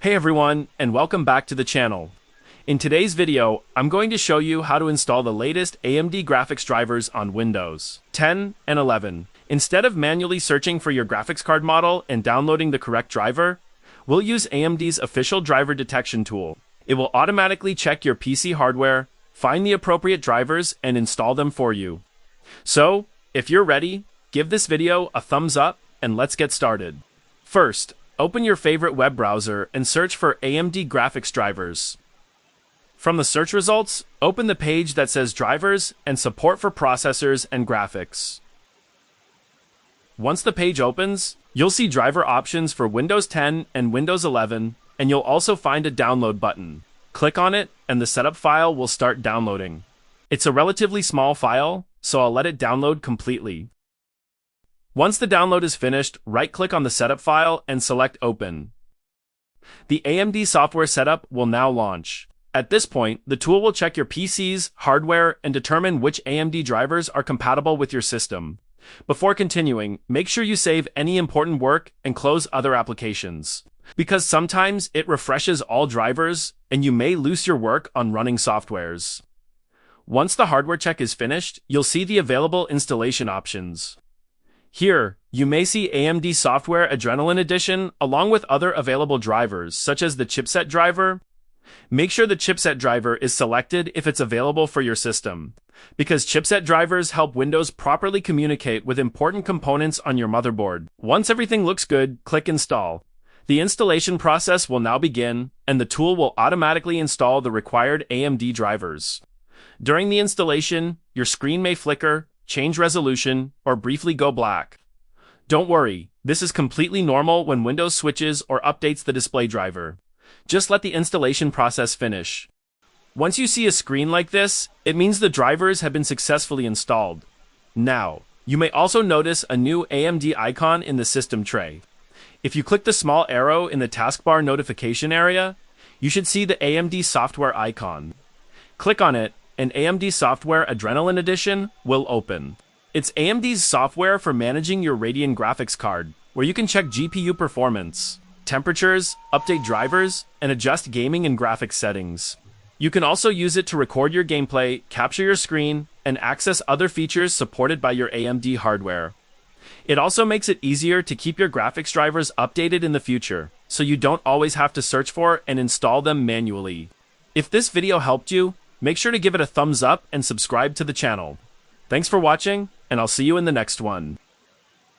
Hey everyone, and welcome back to the channel. In today's video, I'm going to show you how to install the latest AMD graphics drivers on Windows 10 and 11. Instead of manually searching for your graphics card model and downloading the correct driver, we'll use AMD's official driver detection tool. It will automatically check your PC hardware, find the appropriate drivers, and install them for you. So, if you're ready, give this video a thumbs up, and let's get started. First, open your favorite web browser and search for AMD graphics drivers. From the search results, open the page that says Drivers and Support for Processors and Graphics. Once the page opens, you'll see driver options for Windows 10 and Windows 11, and you'll also find a download button. Click on it, and the setup file will start downloading. It's a relatively small file, so I'll let it download completely. Once the download is finished, right-click on the setup file and select Open. The AMD software setup will now launch. At this point, the tool will check your PC's hardware and determine which AMD drivers are compatible with your system. Before continuing, make sure you save any important work and close other applications, because sometimes it refreshes all drivers and you may lose your work on running softwares. Once the hardware check is finished, you'll see the available installation options. Here, you may see AMD Software Adrenaline Edition along with other available drivers, such as the chipset driver. Make sure the chipset driver is selected if it's available for your system, because chipset drivers help Windows properly communicate with important components on your motherboard. Once everything looks good, click Install. The installation process will now begin, and the tool will automatically install the required AMD drivers. During the installation, your screen may flicker, change resolution, or briefly go black. Don't worry, this is completely normal when Windows switches or updates the display driver. Just let the installation process finish. Once you see a screen like this, it means the drivers have been successfully installed. Now, you may also notice a new AMD icon in the system tray. If you click the small arrow in the taskbar notification area, you should see the AMD software icon. Click on it, and AMD Software Adrenaline Edition will open. It's AMD's software for managing your Radeon graphics card, where you can check GPU performance, temperatures, update drivers, and adjust gaming and graphics settings. You can also use it to record your gameplay, capture your screen, and access other features supported by your AMD hardware. It also makes it easier to keep your graphics drivers updated in the future, so you don't always have to search for and install them manually. If this video helped you, make sure to give it a thumbs up and subscribe to the channel. Thanks for watching, and I'll see you in the next one.